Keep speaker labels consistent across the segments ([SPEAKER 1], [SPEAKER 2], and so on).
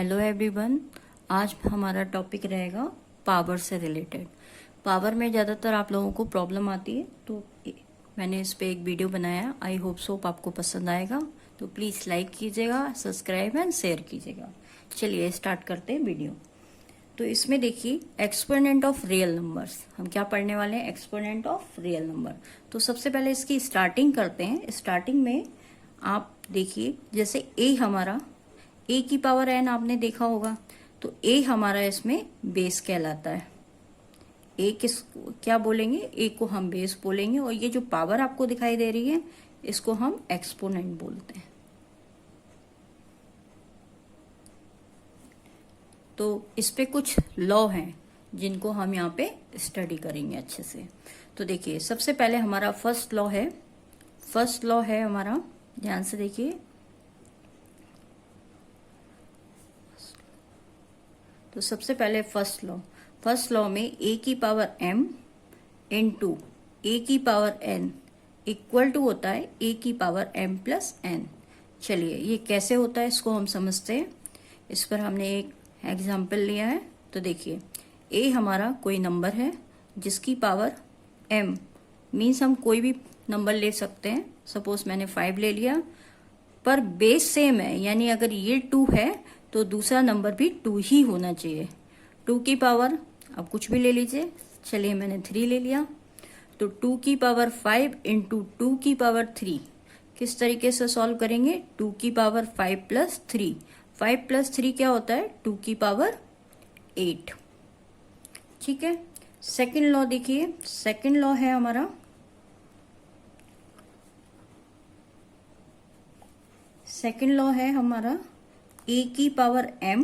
[SPEAKER 1] Hello everyone. आज हमारा topic रहेगा पावर से रिलेटेड। पावर में ज़्यादातर आप लोगों को प्रॉब्लम आती है, तो मैंने इस पे एक वीडियो बनाया। आई होप सो आपको पसंद आएगा, तो प्लीज़ लाइक कीजिएगा, सब्सक्राइब एंड शेयर कीजिएगा। चलिए स्टार्ट करते हैं वीडियो। तो इसमें देखिए एक्सपोनेंट ऑफ रियल नंबर्स, हम क्या पढ़ने वाले हैं? Exponent of real number. तो सबसे पहले इसकी स्टार्टिंग करते हैं। स्टार्टिंग में आप देखिए, जैसे ए हमारा ए की पावर एन आपने देखा होगा, तो ए हमारा इसमें बेस कहलाता है। ए किस क्या बोलेंगे? ए को हम बेस बोलेंगे, और ये जो पावर आपको दिखाई दे रही है इसको हम एक्सपोनेंट बोलते हैं। तो इस पे कुछ लॉ हैं जिनको हम यहाँ पे स्टडी करेंगे अच्छे से। तो देखिए सबसे पहले हमारा फर्स्ट लॉ है हमारा, ध्यान से देखिए। तो सबसे पहले फर्स्ट लॉ में ए की पावर m इंटू ए की पावर n इक्वल टू होता है ए की पावर m प्लस n। चलिए ये कैसे होता है इसको हम समझते हैं। इस पर हमने एक एग्जाम्पल लिया है। तो देखिए ए हमारा कोई नंबर है जिसकी पावर m, मीन्स हम कोई भी नंबर ले सकते हैं। सपोज मैंने 5 ले लिया, पर बेस सेम है, यानी अगर ये 2 है तो दूसरा नंबर भी 2 ही होना चाहिए। 2 की पावर अब कुछ भी ले लीजिए। चलिए मैंने 3 ले लिया, तो 2 की पावर 5 इंटू 2 की पावर 3 किस तरीके से सॉल्व करेंगे? 2 की पावर 5 प्लस 3, 5 प्लस 3 क्या होता है? 2 की पावर 8। ठीक है। सेकेंड लॉ देखिए, सेकेंड लॉ है हमारा, सेकेंड लॉ है हमारा ए की पावर m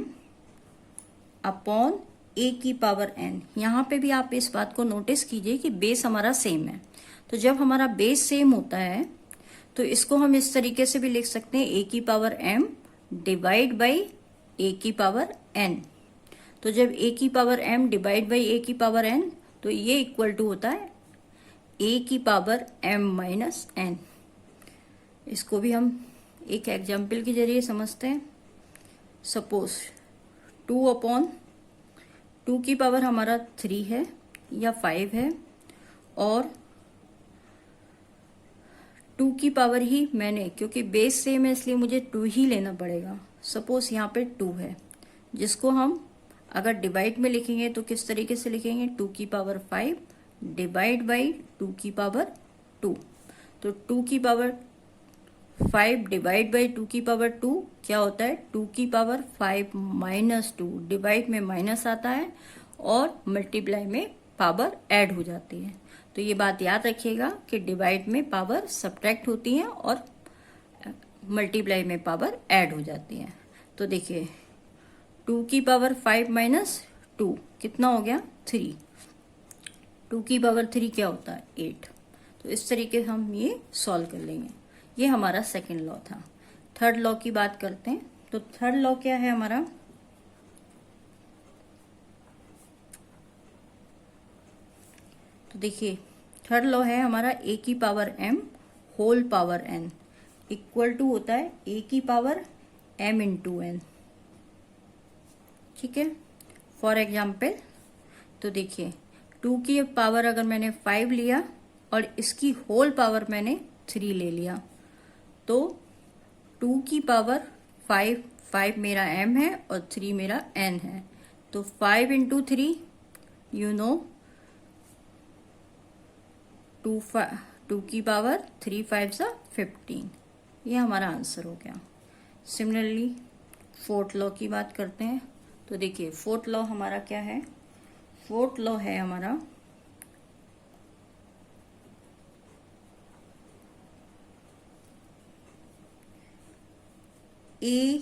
[SPEAKER 1] अपॉन ए की पावर n। यहाँ पे भी आप इस बात को नोटिस कीजिए कि बेस हमारा सेम है। तो जब हमारा बेस सेम होता है तो इसको हम इस तरीके से भी लिख सकते हैं, ए की पावर m डिवाइड बाई ए की पावर n। तो जब ए की पावर m डिवाइड बाई ए की पावर n, तो ये इक्वल टू होता है ए की पावर m माइनस n। इसको भी हम एक एग्जाम्पल के जरिए समझते हैं। सपोज 2 अपॉन 2 की पावर हमारा 3 है या 5 है, और 2 की पावर ही मैंने, क्योंकि बेस सेम है इसलिए मुझे 2 ही लेना पड़ेगा। सपोज यहाँ पे 2 है, जिसको हम अगर डिवाइड में लिखेंगे तो किस तरीके से लिखेंगे? 2 की पावर 5 डिवाइड बाई 2 की पावर 2। तो 2 की पावर 5 डिवाइड बाई 2 की पावर 2 क्या होता है? 2 की पावर 5 माइनस 2। डिवाइड में माइनस आता है और मल्टीप्लाई में पावर ऐड हो जाती है। तो ये बात याद रखिएगा कि डिवाइड में पावर सब्ट्रैक्ट होती है और मल्टीप्लाई में पावर ऐड हो जाती है। तो देखिए 2 की पावर 5 माइनस 2 कितना हो गया? 3। 2 की पावर 3 क्या होता है? 8। तो इस तरीके से हम ये सॉल्व कर लेंगे। ये हमारा सेकेंड लॉ था। थर्ड लॉ की बात करते हैं। तो थर्ड लॉ क्या है हमारा? तो देखिए थर्ड लॉ है हमारा ए की power m whole power n equal to होता है ए की पावर m इंटू n। ठीक है। फॉर एग्जाम्पल, तो देखिए 2 की पावर अगर मैंने 5 लिया और इसकी होल पावर मैंने 3 ले लिया, तो 2 की पावर 5 मेरा m है और 3 मेरा n है। तो 5 इंटू 3 यू नो 2 की पावर 3 5 सा 15। ये हमारा आंसर हो गया। सिमिलरली फोर्थ लॉ की बात करते हैं। तो देखिए फोर्थ लॉ हमारा क्या है? फोर्थ लॉ है हमारा ए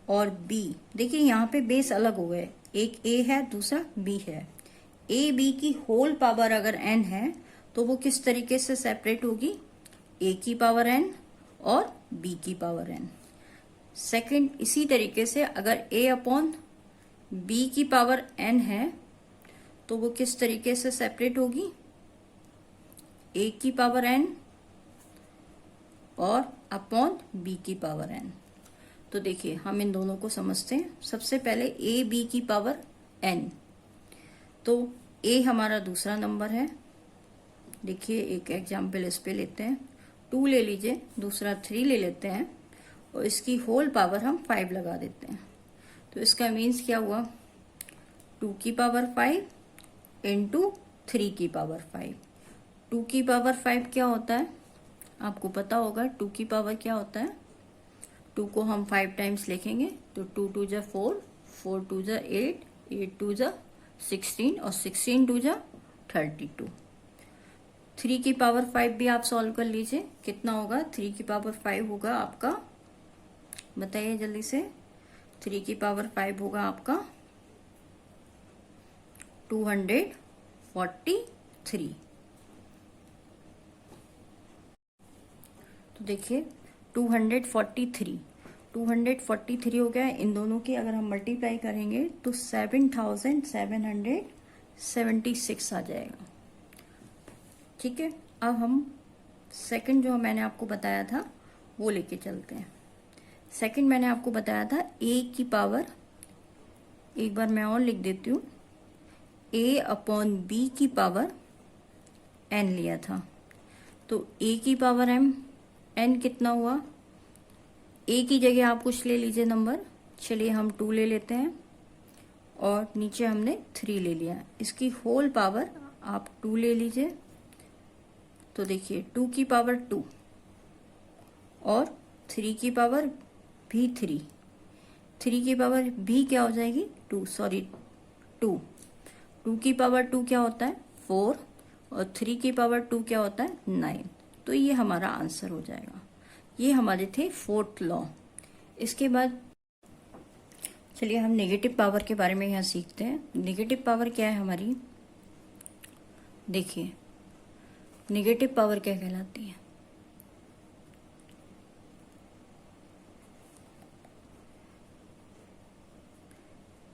[SPEAKER 1] और बी। देखिए यहाँ पे बेस अलग हो गए, एक ए है दूसरा बी है। ए बी की होल पावर अगर n है तो वो किस तरीके से सेपरेट होगी? ए की पावर n और बी की पावर n। सेकंड, इसी तरीके से अगर ए अपॉन बी की पावर n है तो वो किस तरीके से सेपरेट होगी? ए की पावर n और अपॉन बी की पावर n। तो देखिए हम इन दोनों को समझते हैं। सबसे पहले ए बी की पावर एन, तो ए हमारा दूसरा नंबर है। देखिए एक एग्जाम्पल इस पे लेते हैं, 2 ले लीजिए, दूसरा 3 ले लेते हैं और इसकी होल पावर हम 5 लगा देते हैं। तो इसका मीन्स क्या हुआ, 2 की पावर 5 इंटू 3 की पावर 5। 2 की पावर 5 क्या होता है, आपको पता होगा 2 की पावर क्या होता है। 2 को हम 5 टाइम्स लिखेंगे तो 2 2 जा 4, 4 2 जा 8, 8 2 जा 16 और 16 2 जा 32। 3 की पावर 5 भी आप सॉल्व कर लीजिए, कितना होगा, 3 की पावर 5 होगा आपका, बताइए जल्दी से, 3 की पावर 5 होगा आपका 243। तो देखिए 243 हो गया। इन दोनों की अगर हम मल्टीप्लाई करेंगे तो 7776 आ जाएगा। ठीक है, अब हम सेकंड जो मैंने आपको बताया था वो लेके चलते हैं। सेकंड मैंने आपको बताया था ए की पावर, एक बार मैं और लिख देती हूँ, a अपॉन बी की पावर n लिया था। तो a की पावर n कितना हुआ, a की जगह आप कुछ ले लीजिए नंबर, चलिए हम 2 ले लेते हैं और नीचे हमने 3 ले लिया। इसकी होल पावर आप 2 ले लीजिए, तो देखिए 2 की पावर 2 और 3 की पावर भी 3, 3 की पावर भी क्या हो जाएगी 2 की पावर 2 क्या होता है 4 और 3 की पावर 2 क्या होता है 9। तो ये हमारा आंसर हो जाएगा। ये हमारे थे फोर्थ लॉ। इसके बाद चलिए हम नेगेटिव पावर के बारे में यहाँ सीखते हैं। नेगेटिव पावर क्या है हमारी, देखिए नेगेटिव पावर क्या कहलाती है,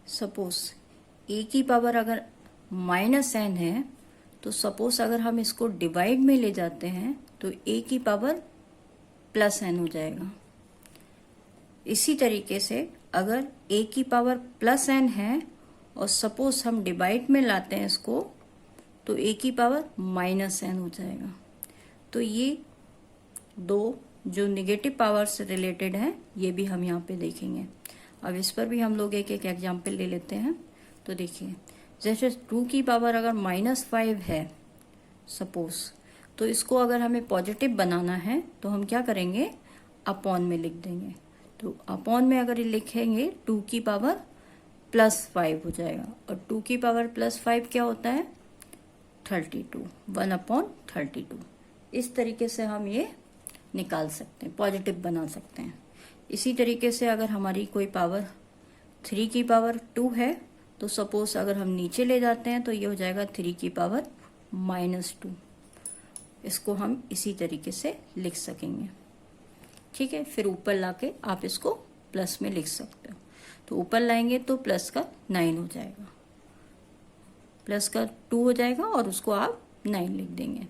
[SPEAKER 1] सपोज ए की पावर अगर -n है तो सपोज अगर हम इसको डिवाइड में ले जाते हैं तो ए की पावर +n हो जाएगा। इसी तरीके से अगर ए की पावर +n है और सपोज हम डिवाइड में लाते हैं इसको तो ए की पावर -n हो जाएगा। तो ये दो जो नेगेटिव पावर से रिलेटेड है ये भी हम यहाँ पे देखेंगे। अब इस पर भी हम लोग एक एक एग्जाम्पल ले लेते हैं। तो देखिए जैसे 2 की पावर अगर -5 है सपोज, तो इसको अगर हमें पॉजिटिव बनाना है तो हम क्या करेंगे, अपॉन में लिख देंगे। तो अपॉन में अगर लिखेंगे 2 की पावर +5 हो जाएगा और 2 की पावर +5 क्या होता है 32, 1/32। इस तरीके से हम ये निकाल सकते हैं, पॉजिटिव बना सकते हैं। इसी तरीके से अगर हमारी कोई पावर 3 की पावर 2 है तो सपोज अगर हम नीचे ले जाते हैं तो ये हो जाएगा 3 की पावर -2। इसको हम इसी तरीके से लिख सकेंगे। ठीक है, फिर ऊपर लाके आप इसको प्लस में लिख सकते हो। तो ऊपर लाएंगे तो प्लस का 9 हो जाएगा, प्लस का 2 हो जाएगा और उसको आप 9 लिख देंगे।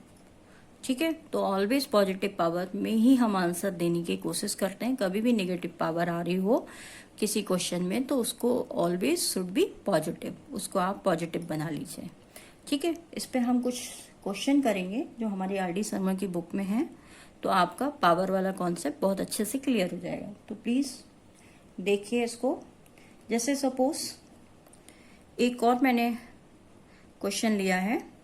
[SPEAKER 1] ठीक है, तो ऑलवेज पॉजिटिव पावर में ही हम आंसर देने की कोशिश करते हैं। कभी भी नेगेटिव पावर आ रही हो किसी क्वेश्चन में तो उसको ऑलवेज शुड बी पॉजिटिव, उसको आप पॉजिटिव बना लीजिए। ठीक है, इस पे हम कुछ क्वेश्चन करेंगे जो हमारी आर डी शर्मा की बुक में है, तो आपका पावर वाला कॉन्सेप्ट बहुत अच्छे से क्लियर हो जाएगा। तो प्लीज देखिए इसको। जैसे सपोज एक और मैंने क्वेश्चन लिया है,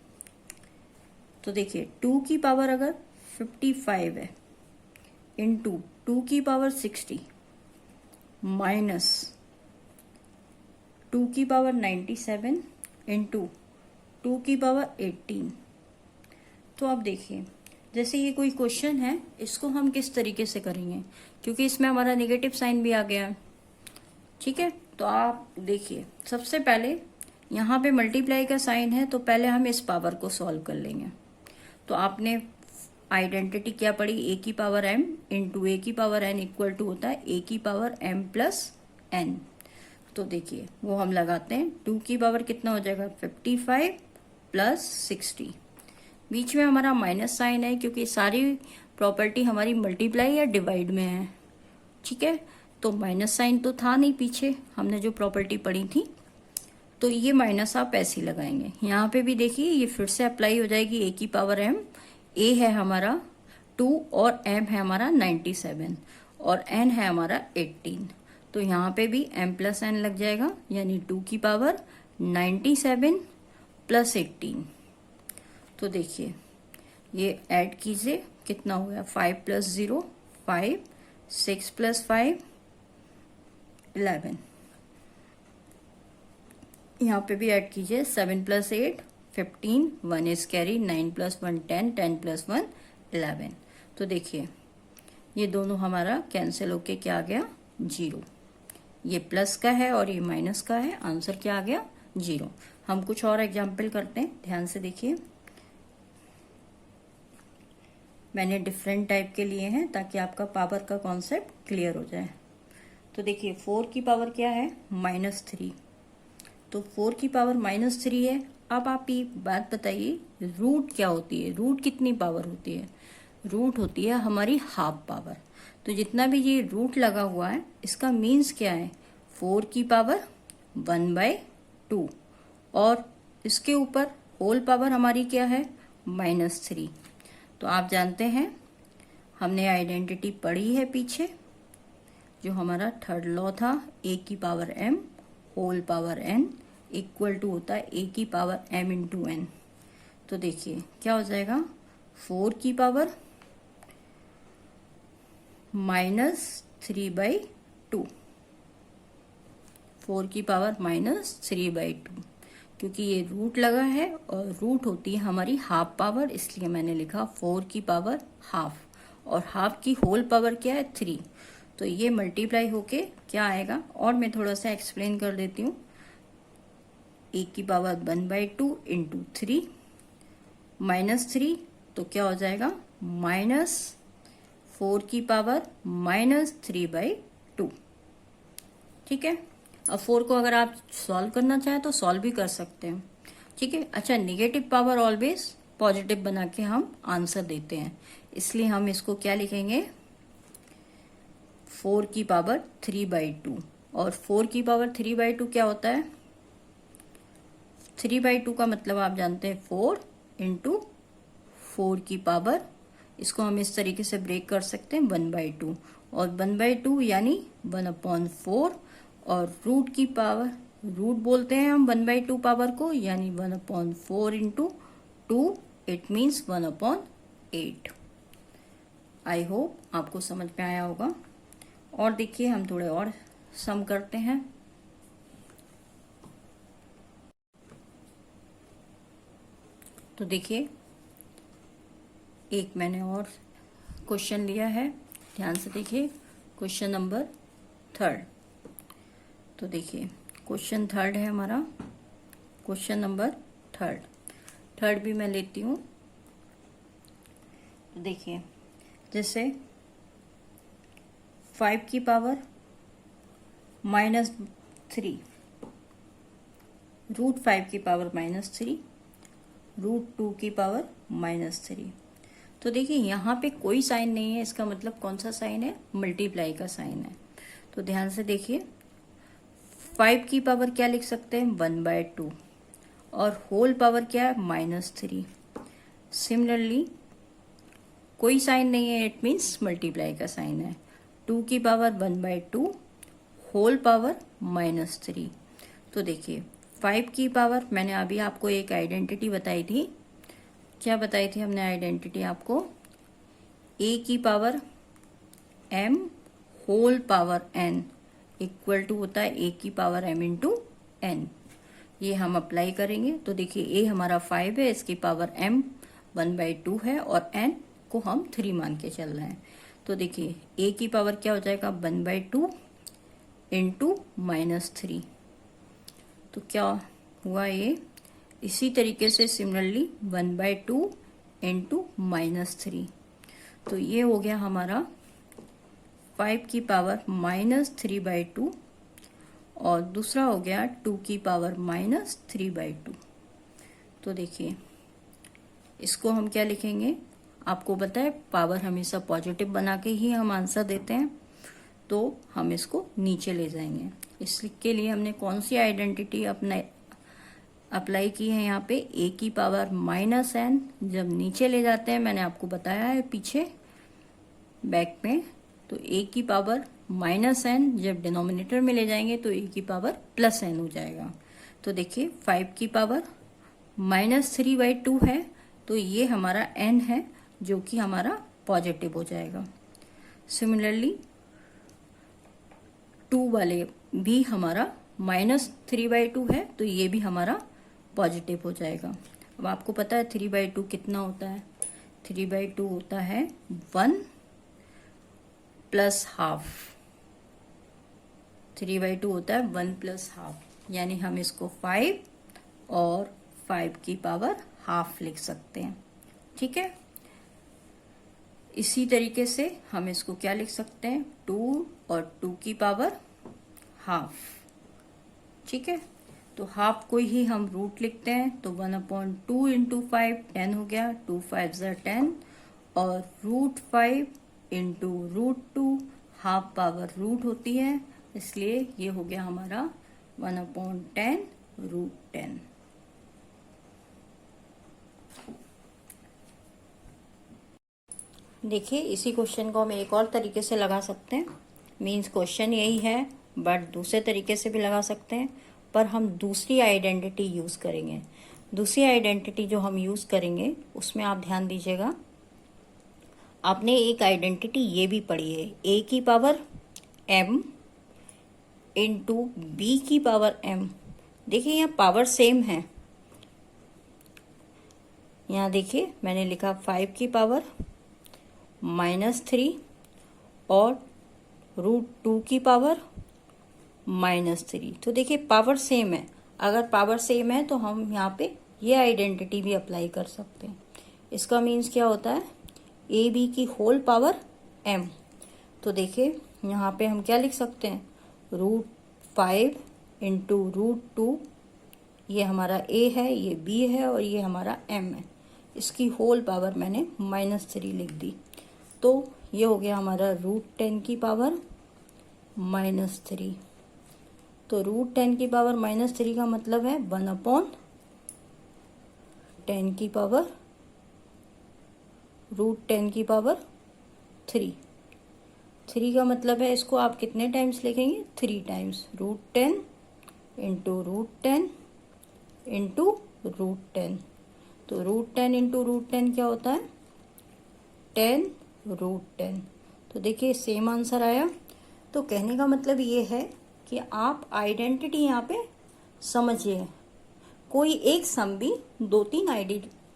[SPEAKER 1] तो देखिए 2 की पावर अगर 55 है इंटू 2 की पावर 60 माइनस 2 की पावर 97 इंटू 2 की पावर 18। तो आप देखिए जैसे ये कोई क्वेश्चन है, इसको हम किस तरीके से करेंगे, क्योंकि इसमें हमारा नेगेटिव साइन भी आ गया है। ठीक है, तो आप देखिए सबसे पहले यहाँ पे मल्टीप्लाई का साइन है तो पहले हम इस पावर को सॉल्व कर लेंगे। तो आपने आइडेंटिटी क्या पढ़ी, ए की पावर m इंटू ए की पावर n इक्वल टू होता है ए की पावर m प्लस n। तो देखिए वो हम लगाते हैं, 2 की पावर कितना हो जाएगा 55 प्लस 60, बीच में हमारा माइनस साइन है क्योंकि सारी प्रॉपर्टी हमारी मल्टीप्लाई या डिवाइड में है। ठीक है, तो माइनस साइन तो था नहीं पीछे, हमने जो प्रॉपर्टी पढ़ी थी, तो ये माइनस आप ऐसे ही लगाएंगे। यहाँ पे भी देखिए ये फिर से अप्लाई हो जाएगी ए की पावर एम। ए है हमारा 2 और एम है हमारा 97 और एन है हमारा 18, तो यहाँ पे भी m प्लस एन लग जाएगा, यानी 2 की पावर 97 प्लस 18। तो देखिए ये ऐड कीजिए, कितना हो गया, 5 प्लस 0 5, 6 प्लस 5 11। यहाँ पे भी ऐड कीजिए, 7 plus 8 15, 1 is carry, 9 plus 1 10, 10 plus 1 11। तो देखिए ये दोनों हमारा कैंसिल होके क्या आ गया, 0। ये प्लस का है और ये माइनस का है, आंसर क्या आ गया, 0। हम कुछ और एग्जाम्पल करते हैं, ध्यान से देखिए। मैंने डिफरेंट टाइप के लिए हैं ताकि आपका पावर का कॉन्सेप्ट क्लियर हो जाए। तो देखिए 4 की पावर क्या है, -3। तो 4 की पावर -3 है। अब आप ये बात बताइए, रूट क्या होती है, रूट कितनी पावर होती है, रूट होती है हमारी हाफ पावर। तो जितना भी ये रूट लगा हुआ है इसका मीन्स क्या है, 4 की पावर 1/2 और इसके ऊपर होल पावर हमारी क्या है, -3। तो आप जानते हैं हमने आइडेंटिटी पढ़ी है पीछे, जो हमारा थर्ड लॉ था, ए की power m whole power n equal to होता है ए की पावर m इंटू n। तो देखिए क्या हो जाएगा, 4 की पावर -3/2, 4 की पावर -3/2, क्योंकि ये रूट लगा है और रूट होती है हमारी हाफ पावर, इसलिए मैंने लिखा 4 की पावर हाफ, और हाफ की होल पावर क्या है, 3। तो ये मल्टीप्लाई होके क्या आएगा, और मैं थोड़ा सा एक्सप्लेन कर देती हूँ। ए की पावर 1/2 इंटू 3 -3, तो क्या हो जाएगा, -4 की पावर -3/2। ठीक है। अब 4 को अगर आप सॉल्व करना चाहें तो सॉल्व भी कर सकते हैं। ठीक है। अच्छा, निगेटिव पावर ऑलवेज पॉजिटिव बना के हम आंसर देते हैं, इसलिए हम इसको क्या लिखेंगे, 4 की पावर 3/2। और 4 की पावर 3/2 क्या होता है, 3/2 का मतलब आप जानते हैं 4 इंटू 4 की पावर, इसको हम इस तरीके से ब्रेक कर सकते हैं 1/2, और 1/2 यानी 1/4, और रूट की पावर, रूट बोलते हैं हम 1/2 पावर को, यानी 1/4 into 2, it means 1/8। I hope आपको समझ में आया होगा। और देखिए हम थोड़े और सम करते हैं। तो देखिए एक मैंने और क्वेश्चन लिया है, ध्यान से देखिए, क्वेश्चन नंबर 3। तो देखिए क्वेश्चन 3 है हमारा, क्वेश्चन नंबर 3 भी मैं लेती हूँ। तो देखिए जैसे 5 की पावर -3, √5 की पावर -3, √2 की पावर -3। तो देखिए यहाँ पे कोई साइन नहीं है, इसका मतलब कौन सा साइन है, मल्टीप्लाई का साइन है। तो ध्यान से देखिए 5 की पावर क्या लिख सकते हैं, 1/2, और होल पावर क्या है, -3। सिमिलरली कोई साइन नहीं है, इट मीन्स मल्टीप्लाई का साइन है। 2 की पावर 1/2 होल पावर -3। तो देखिए 5 की पावर, मैंने अभी आपको एक आइडेंटिटी बताई थी, क्या बताई थी हमने आइडेंटिटी आपको, ए की power m whole power n equal to होता है ए की पावर m इंटू n। ये हम अप्लाई करेंगे। तो देखिए ए हमारा 5 है, इसकी पावर m 1/2 है, और n को हम 3 मान के चल रहे हैं। तो देखिए ए की पावर क्या हो जाएगा, 1/2 इंटू -3। तो क्या हुआ ये, इसी तरीके से सिमिलरली 1/2 इंटू -3। तो ये हो गया हमारा 5 की पावर -3/2, और दूसरा हो गया 2 की पावर -3/2। तो देखिए इसको हम क्या लिखेंगे, आपको पता है पावर हमेशा पॉजिटिव बना के ही हम आंसर देते हैं। तो हम इसको नीचे ले जाएंगे। इसके लिए हमने कौन सी आइडेंटिटी अप्लाई की है यहाँ पे, ए की पावर -n जब नीचे ले जाते हैं, मैंने आपको बताया है पीछे बैक में, तो ए की पावर -n जब डिनोमिनेटर में ले जाएंगे तो ए की पावर +n हो जाएगा। तो देखिए 5 की पावर -3/2 है, तो ये हमारा n है जो कि हमारा पॉजिटिव हो जाएगा। सिमिलरली 2 वाले भी हमारा -3/2 है, तो ये भी हमारा पॉजिटिव हो जाएगा। अब आपको पता है 3/2 कितना होता है, 3/2 होता है 1 + ½ 3/2 होता है 1 + ½ यानी हम इसको 5 और 5 की पावर ½ लिख सकते हैं। ठीक है, इसी तरीके से हम इसको क्या लिख सकते हैं, 2 और 2 की पावर ½ ठीक है, तो ½ को ही हम रूट लिखते हैं, तो 1/2 × 5 10 हो गया, 2 5 = 10 और √5 × √2 ½ पावर रूट होती है, इसलिए ये हो गया हमारा 1/10 √10। देखिए इसी क्वेश्चन को हम एक और तरीके से लगा सकते हैं, मीन्स क्वेश्चन यही है बट दूसरे तरीके से भी लगा सकते हैं, पर हम दूसरी आइडेंटिटी यूज करेंगे। दूसरी आइडेंटिटी जो हम यूज करेंगे उसमें आप ध्यान दीजिएगा, आपने एक आइडेंटिटी ये भी पढ़ी है, a की पावर m × b की पावर m। देखिए यहाँ पावर सेम है, यहाँ देखिए मैंने लिखा 5 की पावर -3 और √2 की पावर -3। तो देखिए पावर सेम है, अगर पावर सेम है तो हम यहाँ पे ये आइडेंटिटी भी अप्लाई कर सकते हैं। इसका मीन्स क्या होता है, ए बी की होल पावर m। तो देखिए यहाँ पे हम क्या लिख सकते हैं, √5 × √2, ये हमारा a है, ये b है और ये हमारा m है, इसकी होल पावर मैंने -3 लिख दी, तो ये हो गया हमारा √10 की पावर -3। तो √10 की पावर -3 का मतलब है 1/10 की पावर √10 की पावर 3। 3 का मतलब है इसको आप कितने टाइम्स लिखेंगे, 3 टाइम्स, √10 × √10 × √10। तो √10 × √10 क्या होता है, 10 √10। तो देखिए सेम आंसर आया। तो कहने का मतलब ये है कि आप आइडेंटिटी यहाँ पे समझिए, कोई एक सम भी 2-3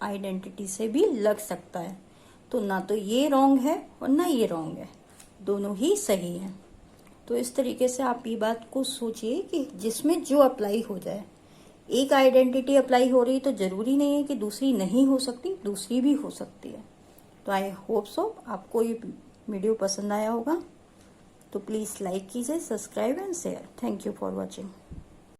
[SPEAKER 1] आइडेंटिटी से भी लग सकता है, तो ना तो ये रॉन्ग है और ना ये रॉन्ग है, दोनों ही सही है। तो इस तरीके से आप ये बात को सोचिए कि जिसमें जो अप्लाई हो जाए, एक आइडेंटिटी अप्लाई हो रही तो जरूरी नहीं है कि दूसरी नहीं हो सकती, दूसरी भी हो सकती है। तो आई होप सो आपको ये वीडियो पसंद आया होगा, तो प्लीज़ लाइक कीजिए, subscribe and share. Thank you for watching.